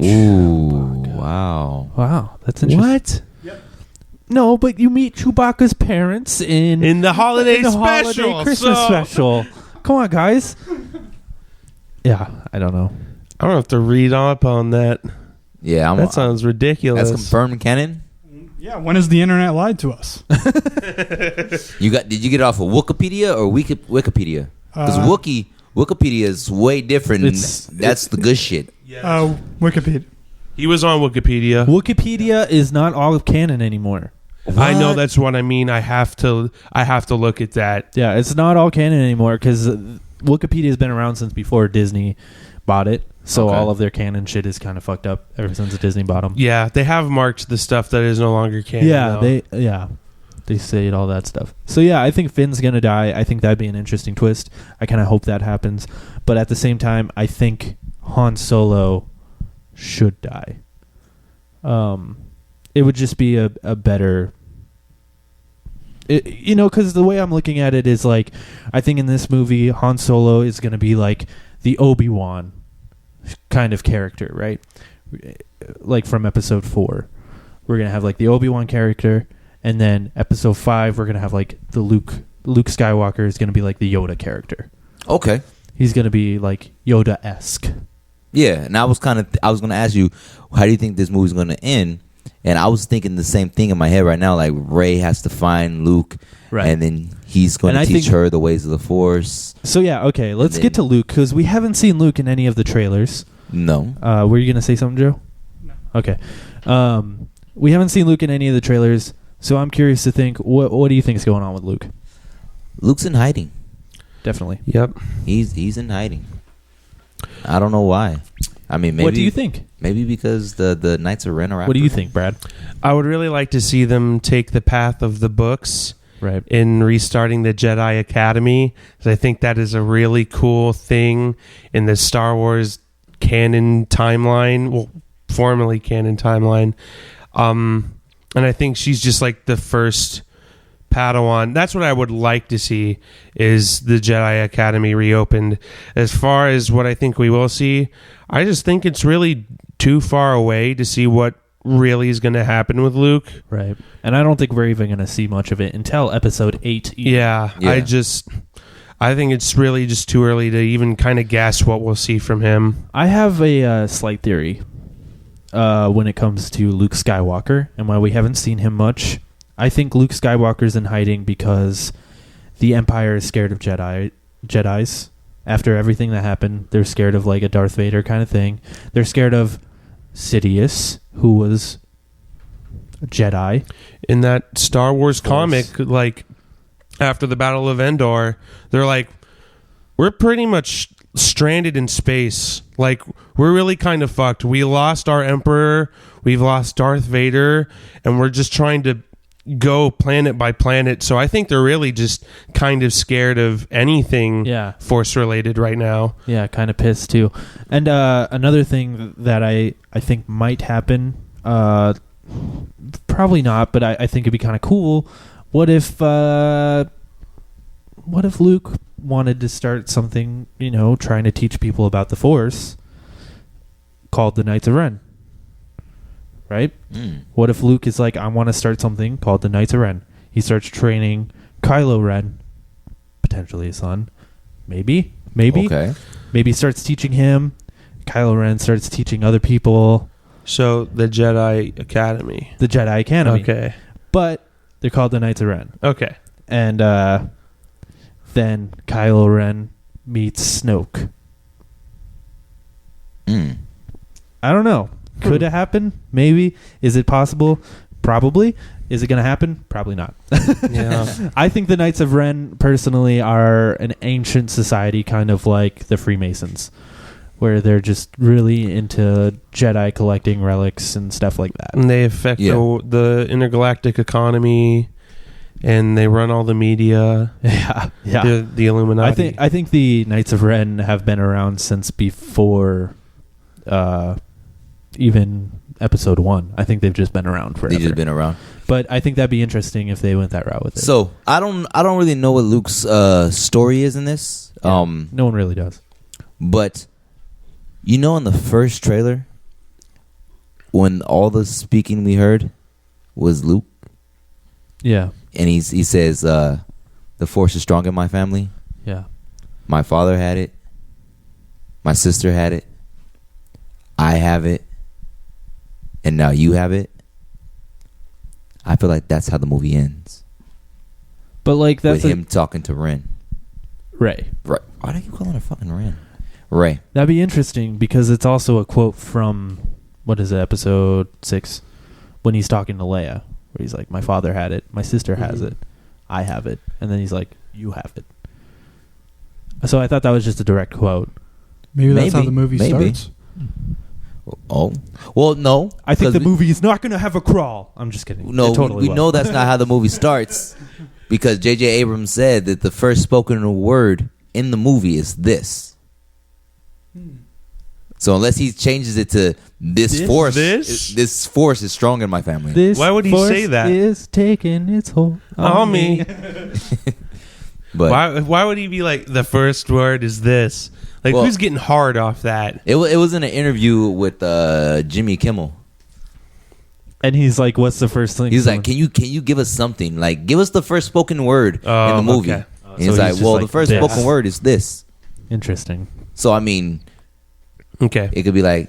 Ooh, wow. Wow, that's interesting. What? Yep. No, but you meet Chewbacca's parents in the holiday special, holiday Christmas special. Come on, guys. Yeah, I don't know. I don't have to read up on that. Yeah, that sounds ridiculous. That's confirmed canon. Yeah, when has the internet lied to us? Did you get it off of Wikipedia or Wikipedia? Because Wikipedia is way different. That's the good shit. Wikipedia. He was on Wikipedia. Wikipedia is not all of canon anymore. What? I know, that's what I mean. I have to look at that. Yeah, it's not all canon anymore because Wikipedia has been around since before Disney bought it. So all of their canon shit is kind of fucked up ever since Disney bought them. Yeah, they have marked the stuff that is no longer canon. Yeah, they say all that stuff. So yeah, I think Finn's gonna die. I think that'd be an interesting twist. I kind of hope that happens, but at the same time, I think Han Solo should die. It would just be a better, because the way I'm looking at it is like, I think in this movie Han Solo is gonna be like the Obi-Wan kind of character, right? Like from episode 4 we're gonna have like the Obi-Wan character, and then episode 5 we're gonna have like the Luke Skywalker is gonna be like the Yoda character. Okay, he's gonna be like Yoda-esque. Yeah, and I was gonna ask you, how do you think this movie's gonna end? And I was thinking the same thing in my head right now, like Rey has to find Luke, right, and then he's going to teach her the ways of the Force. So yeah, okay, let's get to Luke, because we haven't seen Luke in any of the trailers. No. Were you going to say something, Joe? No. Okay. We haven't seen Luke in any of the trailers, so I'm curious to think, what do you think is going on with Luke? Luke's in hiding. Definitely. Yep. He's in hiding. I don't know why. I mean, maybe. What do you think? Maybe because the Knights of Ren are after What do you him. think, Brad? I would really like to see them take the path of the books, right, in restarting the Jedi Academy. I think that is a really cool thing in the Star Wars canon timeline, well, formerly canon timeline. And I think she's just like the first Padawan. That's what I would like to see, is the Jedi Academy reopened. As far as what I think we will see, I just think it's really too far away to see what really is going to happen with Luke. Right. And I don't think we're even going to see much of it until episode 8. Yeah. I think it's really just too early to even kind of guess what we'll see from him. I have a slight theory when it comes to Luke Skywalker and why we haven't seen him much. I think Luke Skywalker's in hiding because the Empire is scared of Jedis. After everything that happened, they're scared of like a Darth Vader kind of thing. They're scared of Sidious, who was a Jedi. In that Star Wars comic, like after the Battle of Endor, they're like, we're pretty much stranded in space. Like, we're really kind of fucked. We lost our Emperor, we've lost Darth Vader, and we're just trying to go planet by planet. So I think they're really just kind of scared of anything Force related right now. Yeah, kind of pissed too. And another thing that I think might happen, probably not, but I think it'd be kind of cool. What if Luke wanted to start something, trying to teach people about the Force, called the Knights of Ren? Right? What if Luke is like, I want to start something called the Knights of Ren? He starts training Kylo Ren, potentially his son. Maybe. Okay. Maybe starts teaching him. Kylo Ren starts teaching other people. So the Jedi Academy. The Jedi Academy. Okay. But they're called the Knights of Ren. Okay. And then Kylo Ren meets Snoke. I don't know. Could it happen? Maybe. Is it possible? Probably. Is it going to happen? Probably not. Yeah. I think the Knights of Ren, personally, are an ancient society, kind of like the Freemasons, where they're just really into Jedi collecting relics and stuff like that. And they affect the intergalactic economy, and they run all the media. Yeah. The Illuminati. I think the Knights of Ren have been around since before even episode 1. I think they've just been around forever. They've just been around. But I think that'd be interesting if they went that route with it. So I don't really know what Luke's story is in this. Yeah, no one really does. But in the first trailer, when all the speaking we heard was Luke, Yeah. And he says, the Force is strong in my family. Yeah. My father had it. My sister had it. I have it. And now you have it. I feel like that's how the movie ends. But like that's with him talking to Ren. Ray. Right. Why do you calling her fucking Ren? Ray. That'd be interesting because it's also a quote from what is it, episode 6, when he's talking to Leia, where he's like, "My father had it, my sister has it, I have it," and then he's like, "You have it." So I thought that was just a direct quote. Maybe that's how the movie starts. Oh, well, no. I think the movie is not going to have a crawl. I'm just kidding. No, it totally we will. know that's not how the movie starts because J.J. Abrams said that the first spoken word in the movie is this. So unless he changes it to this force is strong in my family. This Why would he force say that? Is taking its hold on me. But why would he be like, the first word is this? Like, Well, who's getting hard off that? it was in an interview with Jimmy Kimmel. And he's like, "What's the first thing?" He's like, "Can you give us something? Like, give us the first spoken word in the movie." Okay. And he's like, just "Well, like, the first this. spoken word is this." Interesting. So I mean, Okay. it could be like,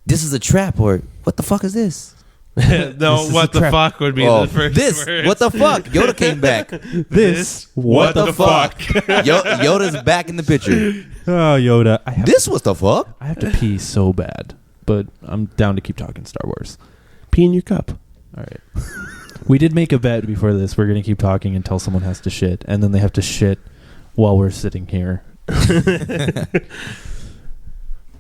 "This is a trap," or "What the fuck is this?" No, This is what a the trap. fuck would be Oh, the first this. word. What the fuck? Yoda came back. This. What the fuck? Yoda's back in the picture. Oh, Yoda. This was the fuck? I have to pee so bad, but I'm down to keep talking Star Wars. Pee in your cup. All right. We did make a bet before this. We're going to keep talking until someone has to shit, and then they have to shit while we're sitting here.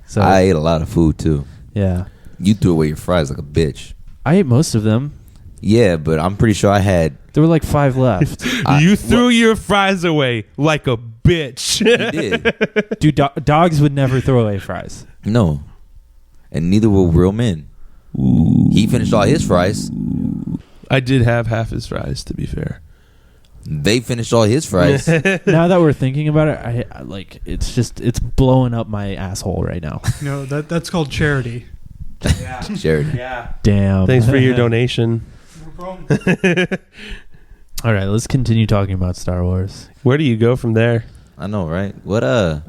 So I ate a lot of food too. yeah, You threw away your fries like a bitch. I ate most of them. Yeah, but I'm pretty sure I had. There were like 5 left. You threw your fries away like a bitch. You did. Dude, dogs would never throw away fries. No. And neither will real men. He finished all his fries. I did have half his fries, to be fair. They finished all his fries. Now that we're thinking about it, I like it's blowing up my asshole right now. No, that's called charity. Jared. Yeah. Damn. Thanks for your donation. No problem. All right, let's continue talking about Star Wars. Where do you go from there? I know, right? What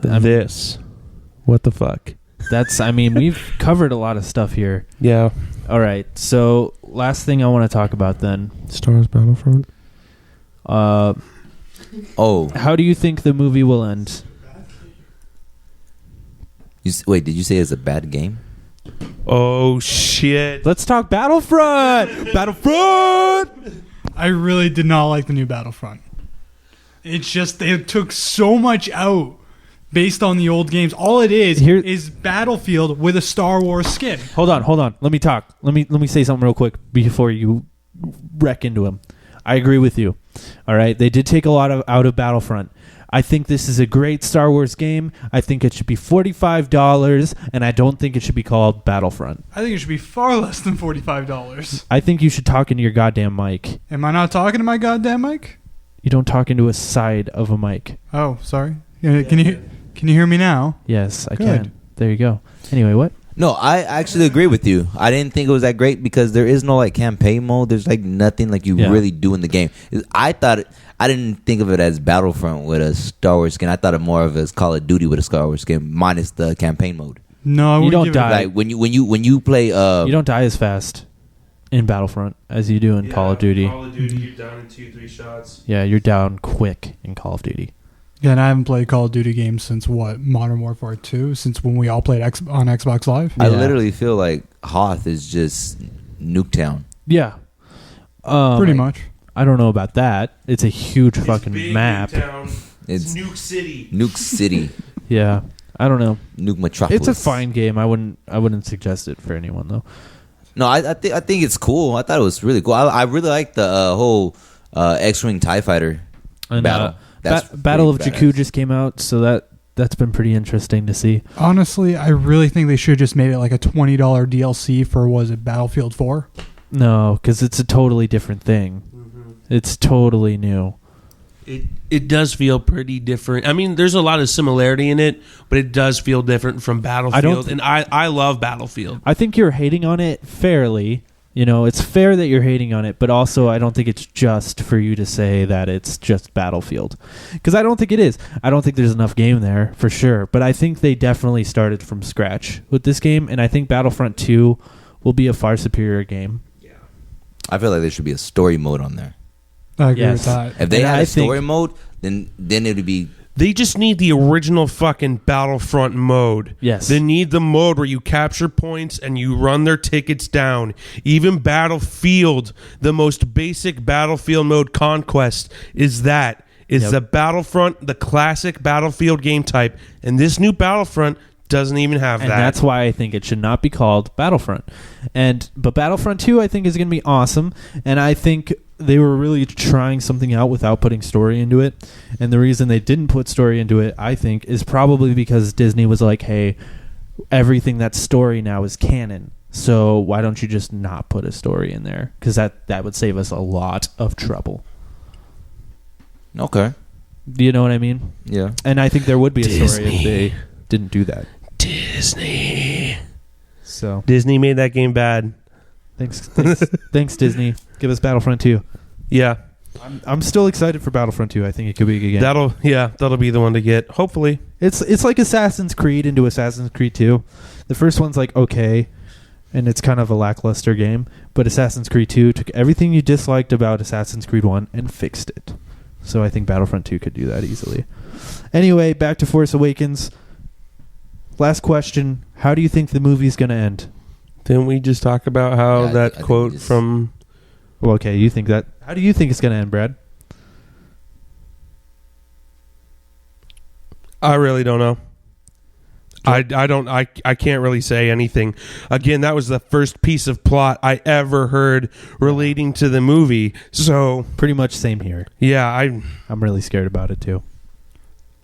This. What the fuck? We've covered a lot of stuff here. Yeah. All right, so last thing I want to talk about then. Star Wars Battlefront. Oh. How do you think the movie will end? Wait, did you say it's a bad game? Oh, shit. Let's talk Battlefront. Battlefront. I really did not like the new Battlefront. It's just they took so much out based on the old games. All it is Battlefield with a Star Wars skin. Hold on. Let me talk. Let me say something real quick before you wreck into him. I agree with you. All right, they did take a lot out of Battlefront. I think this is a great Star Wars game. I think it should be $45, and I don't think it should be called Battlefront. I think it should be far less than $45. I think you should talk into your goddamn mic. Am I not talking to my goddamn mic? You don't talk into a side of a mic. Oh, sorry. Can you hear me now? Yes, I Good. can. There you go. Anyway, what? No, I actually agree with you. I didn't think it was that great because there is no like campaign mode. There's like nothing like you really do in the game. I didn't think of it as Battlefront with a Star Wars skin. I thought of more of it as Call of Duty with a Star Wars skin minus the campaign mode. No, I You wouldn't don't give die. Like when you play You don't die as fast in Battlefront as you do in Call of Duty. Call of Duty, you're down in 2-3 shots. Yeah, you're down quick in Call of Duty. Yeah, and I haven't played Call of Duty games since Modern Warfare 2, since when we all played on Xbox Live. I Yeah. literally feel like Hoth is just Nuketown. Yeah. Pretty much. I don't know about that. It's a huge fucking map. It's Nuke City. Nuke City, Yeah. I don't know. Nuke Metropolis. It's a fine game. I wouldn't suggest it for anyone though. No, I think it's cool. I thought it was really cool. I really like the whole X-wing TIE fighter And, battle. That's Battle of pretty Jakku badass. just came out, so that's been pretty interesting to see. Honestly, I really think they should have just made it like a $20 DLC for, was it Battlefield 4? No, because it's a totally different thing. It's totally new. It does feel pretty different. I mean, there's a lot of similarity in it, but it does feel different from Battlefield. And I love Battlefield. I think you're hating on it fairly, You know, it's fair that you're hating on it, but also I don't think it's just for you to say that it's just Battlefield. Because I don't think it is. I don't think there's enough game there, for sure. But I think they definitely started from scratch with this game, and I think Battlefront 2 will be a far superior game. Yeah. I feel like there should be a story mode on there. I agree with that. If they had a story mode, then it would be... They just need the original fucking Battlefront mode. Yes. They need the mode where you capture points and you run their tickets down. Even Battlefield, the most basic Battlefield mode, Conquest, is that. It's the Battlefront, the classic Battlefield game type. And this new Battlefront doesn't even have that. And that's why I think it should not be called Battlefront. But Battlefront 2, I think, is going to be awesome. And I think they were really trying something out without putting story into it. And the reason they didn't put story into it, I think, is probably because Disney was like, hey, everything that's story now is canon. So why don't you just not put a story in there? Because that would save us a lot of trouble. Okay. Do you know what I mean? Yeah. And I think there would be a story if they didn't do that. Disney. So Disney made that game bad. Thanks, Disney. Give us Battlefront 2. Yeah. I'm still excited for Battlefront 2. I think it could be a good game. That'll be the one to get. Hopefully. It's like Assassin's Creed into Assassin's Creed 2. The first one's like okay, and it's kind of a lackluster game, but Assassin's Creed 2 took everything you disliked about Assassin's Creed 1 and fixed it. So I think Battlefront 2 could do that easily. Anyway, back to Force Awakens. Last question, how do you think the movie's going to end? Didn't we just talk about how that quote from... Well, okay, you think that... How do you think it's going to end, Brad? I really don't know. I can't really say anything. Again, that was the first piece of plot I ever heard relating to the movie. So pretty much same here. Yeah, I'm really scared about it too.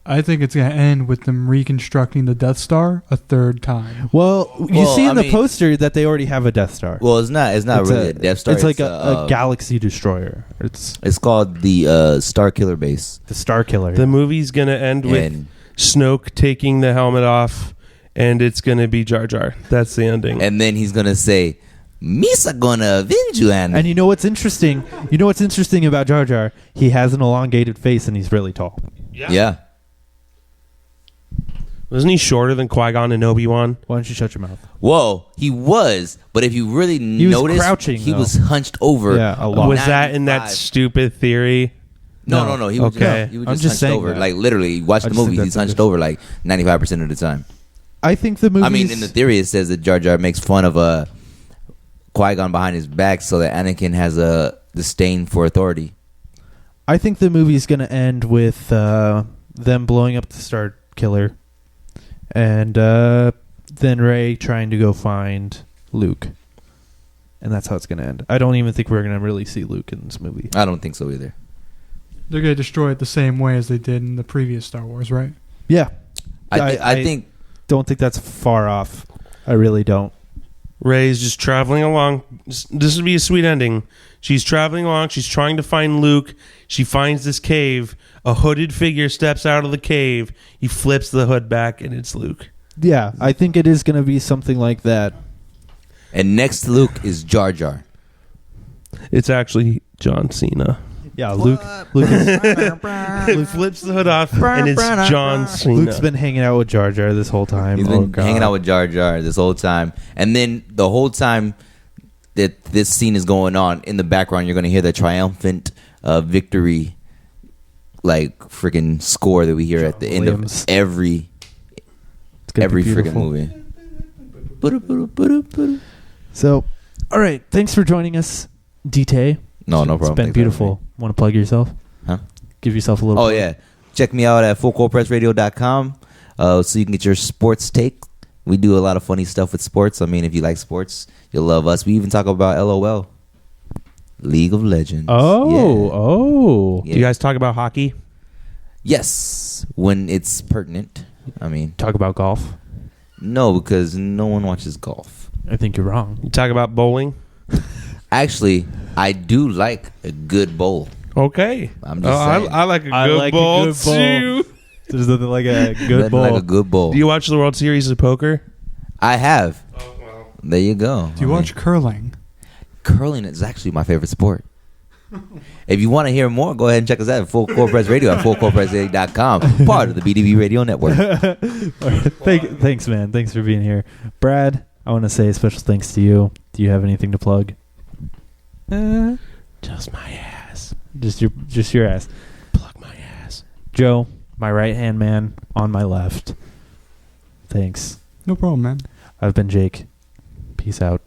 I think it's going to end with them reconstructing the Death Star a third time. Well, you see in the poster that they already have a Death Star. Well, it's not really a Death Star. It's like a galaxy destroyer. It's called the Star Killer base. The Star Killer. The movie's going to end with Snoke taking the helmet off, and it's going to be Jar Jar. That's the ending. And then he's going to say, Misa gonna avenge you, and you know what's interesting? You know what's interesting about Jar Jar? He has an elongated face, and he's really tall. Yeah. Wasn't he shorter than Qui-Gon and Obi-Wan? Why don't you shut your mouth? Whoa, he was. But if you really notice, crouching, he was hunched over. Yeah, a lot. Was that in that stupid theory? No. He was just hunched over. Like, literally, watch the movie. He's hunched over like 95% of the time. I think the movie. I mean, in the theory, it says that Jar Jar makes fun of Qui-Gon behind his back so that Anakin has a disdain for authority. I think the movie's going to end with them blowing up the Star Killer. And then Rey trying to go find Luke. And that's how it's going to end. I don't even think we're going to really see Luke in this movie. I don't think so either. They're going to destroy it the same way as they did in the previous Star Wars, right? Yeah. I don't think that's far off. I really don't. Rey's just traveling along. This would be a sweet ending. She's traveling along. She's trying to find Luke. She finds this cave. A hooded figure steps out of the cave. He flips the hood back, and it's Luke. Yeah, I think it is going to be something like that. And next to Luke is Jar Jar. It's actually John Cena. Yeah, Luke flips the hood off, and it's John Cena. Luke's been hanging out with Jar Jar this whole time. He's been hanging out with Jar Jar this whole time. And then the whole time that this scene is going on, in the background, you're going to hear the triumphant victory, like, freaking score that we hear at the end of every freaking movie. So, all right. Thanks for joining us, DT. No problem. It's been beautiful. Want to plug yourself? Huh? Give yourself a little plug. Yeah. Check me out at fullcourtpressradio.com so you can get your sports take. We do a lot of funny stuff with sports. I mean, if you like sports, you'll love us. We even talk about LOL. League of Legends. Oh. Yeah. Do you guys talk about hockey? Yes, when it's pertinent. I mean, talk about golf? No, because no one watches golf. I think you're wrong. You talk about bowling? Actually, I do like a good bowl. Okay. I'm just saying. I like a good bowl too. There's nothing like a good bowl. Like a good bowl. Do you watch the World Series of Poker? I have. Oh, well. There you go. Do you watch curling? curling is actually my favorite sport. If you want to hear more, go ahead and check us out at Full Court Press Radio at fullcourtpressradio.com, part of the BDB Radio Network. Thanks, man. Thanks for being here. Brad, I want to say a special thanks to you. Do you have anything to plug? Just my ass. Just your ass. Plug my ass. Joe, my right-hand man on my left. Thanks. No problem, man. I've been Jake. Peace out.